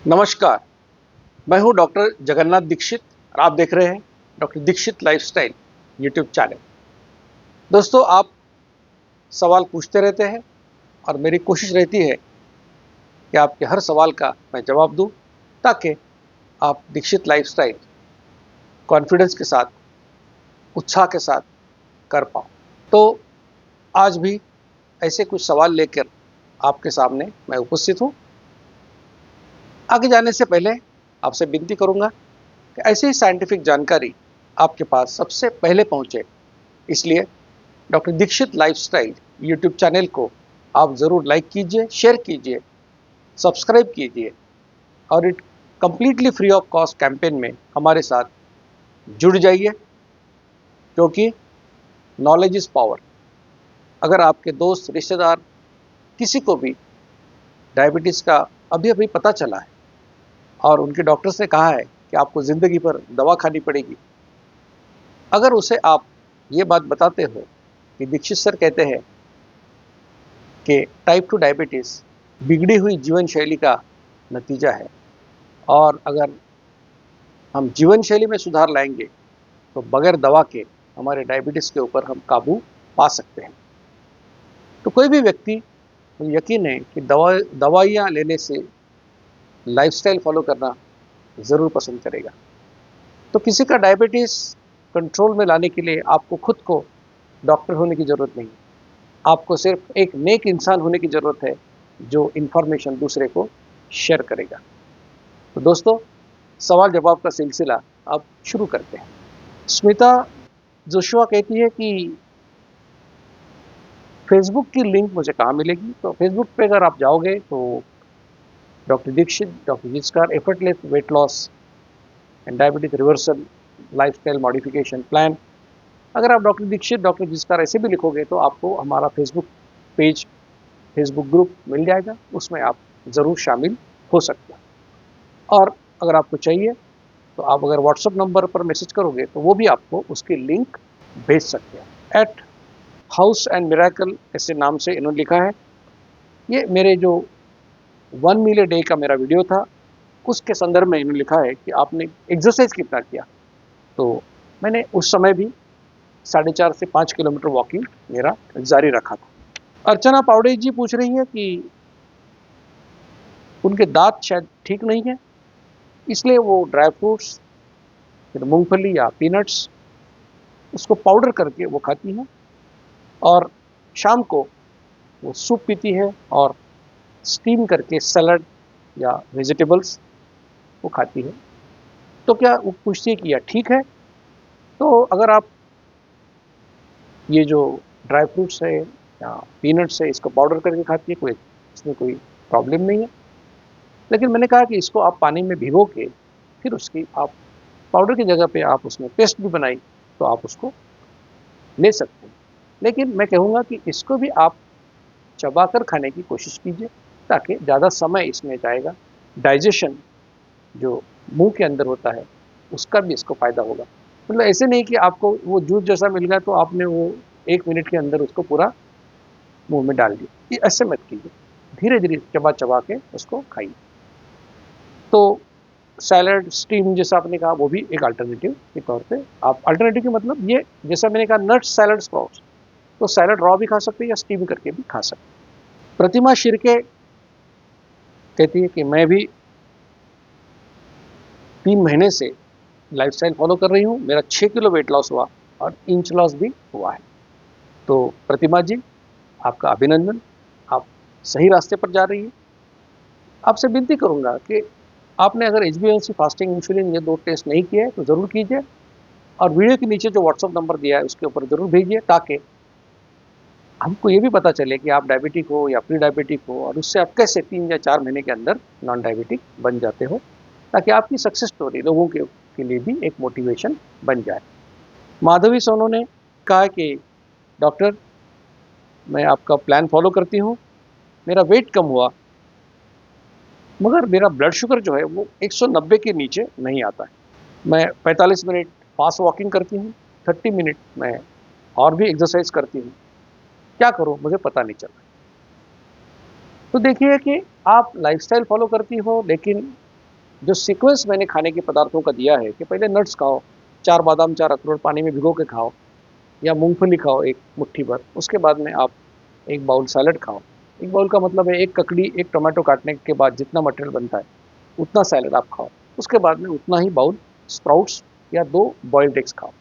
नमस्कार, मैं हूं डॉक्टर जगन्नाथ दीक्षित और आप देख रहे हैं doctor Dixit lifestyle YouTube channel. दोस्तों, आप सवाल पूछते रहते हैं और मेरी कोशिश रहती है कि आपके हर सवाल का मैं जवाब दूं ताकि आप दीक्षित लाइफस्टाइल कॉन्फिडेंस के साथ, उत्साह के साथ कर पाओ। तो आज भी ऐसे कुछ सवाल लेकर आपके सामने मैं उपस्थित हूं। आगे जाने से पहले आपसे विनती करूंगा कि ऐसी ही साइंटिफिक जानकारी आपके पास सबसे पहले पहुंचे, इसलिए doctor Dixit lifestyle YouTube channel को आप ज़रूर लाइक कीजिए, शेयर कीजिए, सब्सक्राइब कीजिए और it completely free of cost campaign में हमारे साथ जुड़ जाइए, क्योंकि नॉलेज इज़ पावर। अगर आपके दोस्त, रिश्तेदार किसी को भी डायबिटीज़ का अभी अभी पता चला है और उनके डॉक्टर्स ने कहा है कि आपको ज़िंदगी भर दवा खानी पड़ेगी, अगर उसे आप ये बात बताते हो कि दीक्षित सर कहते हैं कि टाइप 2 डायबिटीज़ बिगड़ी हुई जीवन शैली का नतीजा है और अगर हम जीवन शैली में सुधार लाएंगे तो बगैर दवा के हमारे डायबिटीज़ के ऊपर हम काबू पा सकते हैं। तो कोई भी व्यक्ति, मुझे यकीन है कि दवाइयाँ लेने से लाइफस्टाइल फॉलो करना ज़रूर पसंद करेगा। तो किसी का डायबिटीज़ कंट्रोल में लाने के लिए आपको खुद को डॉक्टर होने की ज़रूरत नहीं, आपको सिर्फ एक नेक इंसान होने की ज़रूरत है जो इन्फॉर्मेशन दूसरे को शेयर करेगा। तो दोस्तों, सवाल जवाब का सिलसिला अब शुरू करते हैं। स्मिता जोशुआ कहती है कि फेसबुक की लिंक मुझे कहाँ मिलेगी? तो फेसबुक पे अगर आप जाओगे तो डॉक्टर दीक्षित, डॉक्टर जिस्कार effortless weight loss and diabetes reversal lifestyle modification plan, अगर आप डॉक्टर दीक्षित, डॉक्टर जिस्कार ऐसे भी लिखोगे तो आपको हमारा फेसबुक पेज, फेसबुक ग्रुप मिल जाएगा, उसमें आप ज़रूर शामिल हो सकते हैं। और अगर आपको चाहिए तो आप अगर व्हाट्सएप नंबर पर मैसेज करोगे तो वो भी आपको उसकी लिंक भेज सकते हैं। एट हाउस एंड मिरेकल ऐसे नाम से इन्होंने लिखा है। ये मेरे जो 1 मील अ डे का मेरा वीडियो था उसके संदर्भ में इन्होंने लिखा है कि आपने एक्सरसाइज कितना किया। तो मैंने उस समय भी 4.5 से 5 किलोमीटर वॉकिंग मेरा जारी रखा था। अर्चना पावड़े जी पूछ रही है कि उनके दांत शायद ठीक नहीं है, इसलिए वो ड्राई फ्रूट्स, फिर मूंगफली या पीनट्स, उसको पाउडर करके वो खाती हैं और शाम को वो सूप पीती है और स्टीम करके सलाद या वेजिटेबल्स वो खाती है। तो क्या वो पूछती है कि यह ठीक है? तो अगर आप ये जो ड्राई फ्रूट्स है या पीनट्स है इसको पाउडर करके खाती है, कोई इसमें कोई प्रॉब्लम नहीं है। लेकिन मैंने कहा कि इसको आप पानी में भिगो के फिर उसकी आप पाउडर की जगह पे आप उसमें पेस्ट भी बनाई तो आप उसको ले सकते हैं। लेकिन मैं कहूँगा कि इसको भी आप चबाकर खाने की कोशिश कीजिए ताकि ज़्यादा समय इसमें जाएगा। डाइजेशन जो मुंह के अंदर होता है उसका भी इसको फ़ायदा होगा। मतलब ऐसे नहीं कि आपको वो जूस जैसा मिल गया तो आपने वो 1 मिनट के अंदर उसको पूरा मुंह में डाल दिया, ये ऐसे मत कीजिए, धीरे धीरे चबा चबा के उसको खाइए। तो सैलड, स्टीम जैसा आपने कहा वो भी एक अल्टरनेटिव के तौर पे आप, अल्टरनेटिव के मतलब ये जैसा मैंने कहा नट्स, सैलड, स्प्राउट्स, तो सैलड रॉ भी खा सकते हैं या स्टीम करके भी खा सकते हैं। प्रतिमा शिर्के कहती है कि मैं भी 3 महीने से लाइफस्टाइल फॉलो कर रही हूँ, मेरा 6 किलो वेट लॉस हुआ और इंच लॉस भी हुआ है। तो प्रतिमा जी, आपका अभिनंदन, आप सही रास्ते पर जा रही हैं। आपसे विनती करूँगा कि आपने अगर HbA1c, फास्टिंग, इंसुलिन ये 2 टेस्ट नहीं किए तो ज़रूर कीजिए और वीडियो के नीचे जो व्हाट्सएप नंबर दिया है उसके ऊपर ज़रूर भेजिए ताकि हमको ये भी पता चले कि आप डायबिटिक हो या प्री डायबिटिक हो और उससे आप कैसे 3 या 4 महीने के अंदर नॉन डायबिटिक बन जाते हो, ताकि आपकी सक्सेस स्टोरी लोगों के लिए भी एक मोटिवेशन बन जाए। माधवी सोनू ने कहा कि डॉक्टर, मैं आपका प्लान फॉलो करती हूँ, मेरा वेट कम हुआ मगर मेरा ब्लड शुगर जो है वो 190 के नीचे नहीं आता है। मैं 45 मिनट फास्ट वॉकिंग करती हूँ, 30 मिनट मैं और भी एक्सरसाइज करती हूँ, क्या करूँ मुझे पता नहीं चल रहा। तो देखिए कि आप लाइफस्टाइल फॉलो करती हो लेकिन जो सीक्वेंस मैंने खाने के पदार्थों का दिया है कि पहले नट्स खाओ, 4 बादाम 4 अखरोट पानी में भिगो के खाओ, या मूंगफली खाओ एक मुट्ठी भर, उसके बाद में आप एक बाउल सैलड खाओ। एक बाउल का मतलब है एक ककड़ी एक टमाटो काटने के बाद जितना मटेरियल बनता है उतना सैलड आप खाओ। उसके बाद में उतना ही बाउल स्प्राउट्स या 2 बॉइल्ड एग्स खाओ।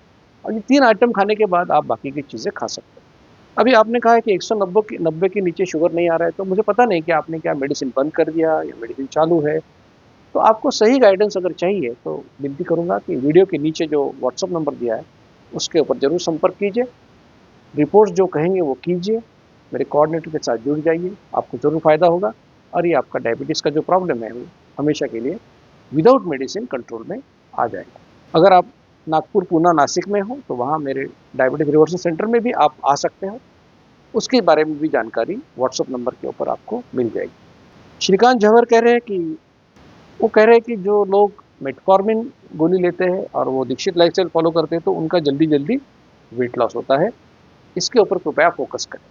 और ये 3 आइटम खाने के बाद आप बाकी की चीज़ें खा सकते हो। अभी आपने कहा है कि 190 के नीचे शुगर नहीं आ रहा है, तो मुझे पता नहीं कि आपने क्या मेडिसिन बंद कर दिया या मेडिसिन चालू है। तो आपको सही गाइडेंस अगर चाहिए तो विनती करूंगा कि वीडियो के नीचे जो व्हाट्सअप नंबर दिया है उसके ऊपर जरूर संपर्क कीजिए। रिपोर्ट्स जो कहेंगे वो कीजिए, मेरे कोऑर्डिनेटर के साथ जुड़ जाइए, आपको ज़रूर फ़ायदा होगा और ये आपका डायबिटीज़ का जो प्रॉब्लम है वो हमेशा के लिए विदाउट मेडिसिन कंट्रोल में आ जाएगा। अगर आप नागपुर, पूना, नासिक में हो तो वहाँ मेरे डायबिटीज़ रिवर्सल सेंटर में भी आप आ सकते हो। उसके बारे में भी जानकारी व्हाट्सअप नंबर के ऊपर आपको मिल जाएगी। श्रीकांत झवर कह रहे हैं कि जो लोग मेटफॉर्मिन गोली लेते हैं और वो दीक्षित लाइफस्टाइल फॉलो करते हैं तो उनका जल्दी जल्दी वेट लॉस होता है। इसके ऊपर कृपया फोकस करें।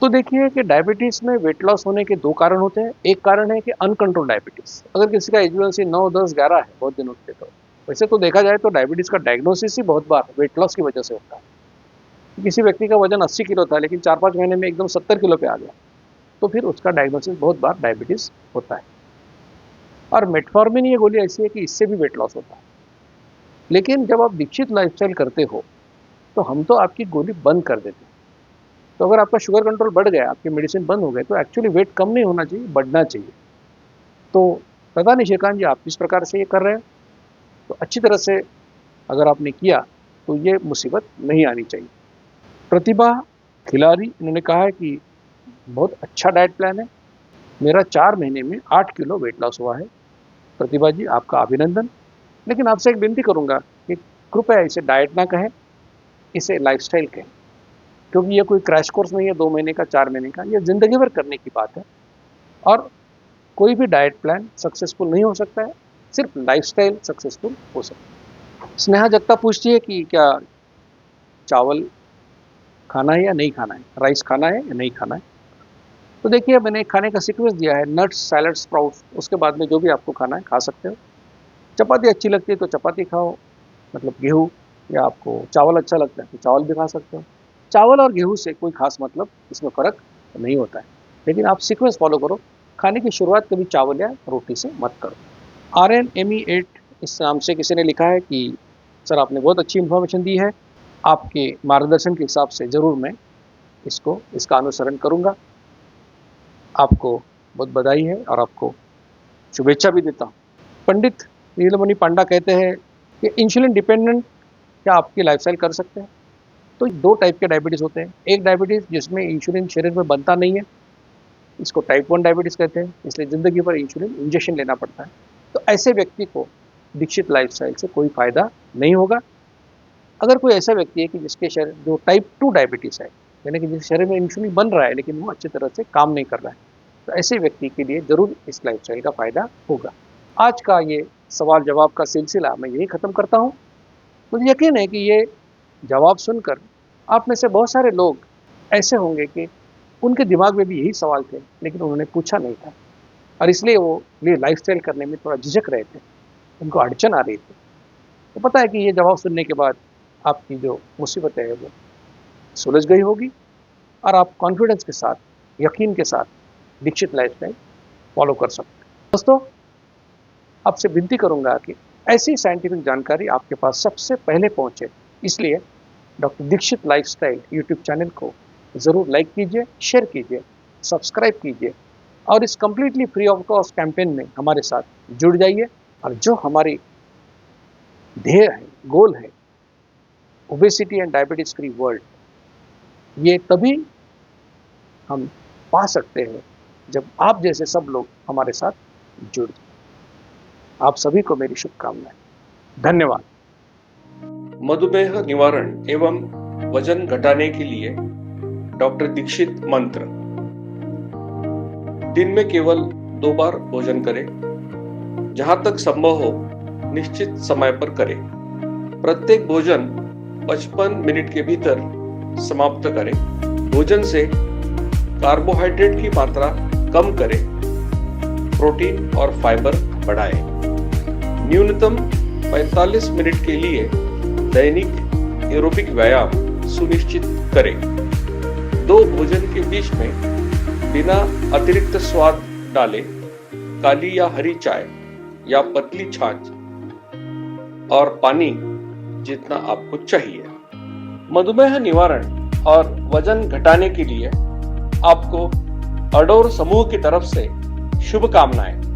तो देखिए कि डायबिटीज़ में वेट लॉस होने के 2 कारण होते हैं। एक कारण है कि अनकंट्रोल डायबिटीज़। अगर किसी का एच1सी 9, 10, 11 है बहुत दिनों से, तो वैसे तो देखा जाए तो डायबिटीज़ का डायग्नोसिस ही बहुत बार वेट लॉस की वजह से होता है। किसी व्यक्ति का वजन 80 किलो था लेकिन 4-5 महीने में एकदम 70 किलो पे आ गया, तो फिर उसका डायग्नोसिस बहुत बार डायबिटीज़ होता है। और मेटफॉर्मिन ये गोली ऐसी है कि इससे भी वेट लॉस होता है। लेकिन जब आप दीक्षित लाइफस्टाइल करते हो तो हम तो आपकी गोली बंद कर देते हैं। तो अगर आपका शुगर कंट्रोल बढ़ गया, आपकी मेडिसिन बंद हो गए, तो एक्चुअली वेट कम नहीं होना चाहिए, बढ़ना चाहिए। तो पता नहीं श्रीकांत जी आप किस प्रकार से ये कर रहे हैं, तो अच्छी तरह से अगर आपने किया तो ये मुसीबत नहीं आनी चाहिए। प्रतिभा खिलाड़ी इन्होंने कहा है कि बहुत अच्छा डाइट प्लान है, मेरा 4 महीने में 8 किलो वेट लॉस हुआ है। प्रतिभा जी आपका अभिनंदन। लेकिन आपसे एक विनती करूंगा कि कृपया इसे डाइट ना कहें, इसे लाइफस्टाइल कहें, क्योंकि ये कोई क्रैश कोर्स नहीं है 2 महीने का, 4 महीने का, ये जिंदगी भर करने की बात है। और कोई भी डाइट प्लान सक्सेसफुल नहीं हो सकता है, सिर्फ लाइफस्टाइल सक्सेसफुल हो सकता है। स्नेहा जगता पूछती है कि क्या चावल खाना है या नहीं खाना है, राइस खाना है या नहीं खाना है। तो देखिए मैंने खाने का सीक्वेंस दिया है, नट्स, सैलड, स्प्राउट्स, उसके बाद में जो भी आपको खाना है खा सकते हो। चपाती अच्छी लगती है तो चपाती खाओ, मतलब गेहूँ, या आपको चावल अच्छा लगता है तो चावल भी खा सकते हो। चावल और गेहूँ से कोई खास मतलब इसमें फ़र्क नहीं होता है, लेकिन आप सीक्वेंस फॉलो करो। खाने की शुरुआत कभी चावल या रोटी से मत करो। RNME8 इस नाम से किसी ने लिखा है कि सर आपने बहुत अच्छी इन्फॉर्मेशन दी है, आपके मार्गदर्शन के हिसाब से ज़रूर मैं इसका अनुसरण करूँगा। आपको बहुत बधाई है और आपको शुभेच्छा भी देता हूँ। पंडित नीलमणि पांडा कहते हैं कि इंसुलिन डिपेंडेंट क्या आपकी लाइफस्टाइल कर सकते हैं। तो 2 टाइप के डायबिटीज़ होते हैं। एक डायबिटीज़ जिसमें इंसुलिन शरीर में बनता नहीं है, इसको टाइप 1 डायबिटीज़ कहते हैं, इसलिए ज़िंदगी भर इंसुलिन इंजेक्शन लेना पड़ता है। तो ऐसे व्यक्ति को दीक्षित लाइफस्टाइल से कोई फ़ायदा नहीं होगा। अगर कोई ऐसा व्यक्ति है कि जिसके शरीर जो टाइप 2 डायबिटीज़ है, यानी कि जिस शरीर में इंसुलिन बन रहा है लेकिन वो अच्छी तरह से काम नहीं कर रहा है, तो ऐसे व्यक्ति के लिए ज़रूर इस लाइफस्टाइल का फ़ायदा होगा। आज का ये सवाल जवाब का सिलसिला मैं यही ख़त्म करता हूँ। मुझे यकीन है कि ये जवाब सुनकर आप में से बहुत सारे लोग ऐसे होंगे कि उनके दिमाग में भी यही सवाल थे लेकिन उन्होंने पूछा नहीं था और इसलिए वो ये लाइफस्टाइल करने में थोड़ा झिझक रहे थे, उनको अड़चन आ रही थी। तो पता है कि ये जवाब सुनने के बाद आपकी जो मुसीबत है वो सुलझ गई होगी और आप कॉन्फिडेंस के साथ, यकीन के साथ दीक्षित लाइफस्टाइल फॉलो कर सकते हैं। दोस्तों आपसे विनती करूंगा कि ऐसी साइंटिफिक जानकारी आपके पास सबसे पहले पहुंचे, इसलिए doctor Dixit lifestyle YouTube channel को ज़रूर लाइक कीजिए, शेयर कीजिए, सब्सक्राइब कीजिए और इस completely free of cost campaign में हमारे साथ जुड़ जाइए। और जो हमारी ध्येय है, गोल है, obesity and diabetes free world, ये तभी हम पा सकते हैं जब आप जैसे सब लोग हमारे साथ जुड़ जाए। आप सभी को मेरी शुभकामनाएं। धन्यवाद। मधुमेह निवारण एवं वजन घटाने के लिए डॉक्टर दीक्षित मंत्र। दिन में केवल 2 बार भोजन करें, जहां तक संभव हो निश्चित समय पर करें। प्रत्येक भोजन 55 मिनट के भीतर समाप्त करें। भोजन से कार्बोहाइड्रेट की मात्रा कम करें। प्रोटीन और फाइबर बढ़ाएं। न्यूनतम 45 मिनट के लिए दैनिक एरोबिक व्यायाम सुनिश्चित करें। 2 भोजन के बीच में बिना अतिरिक्त स्वाद डाले काली या हरी चाय या पतली छाछ और पानी जितना आपको चाहिए। मधुमेह निवारण और वजन घटाने के लिए आपको अडोर समूह की तरफ से शुभकामनाएं।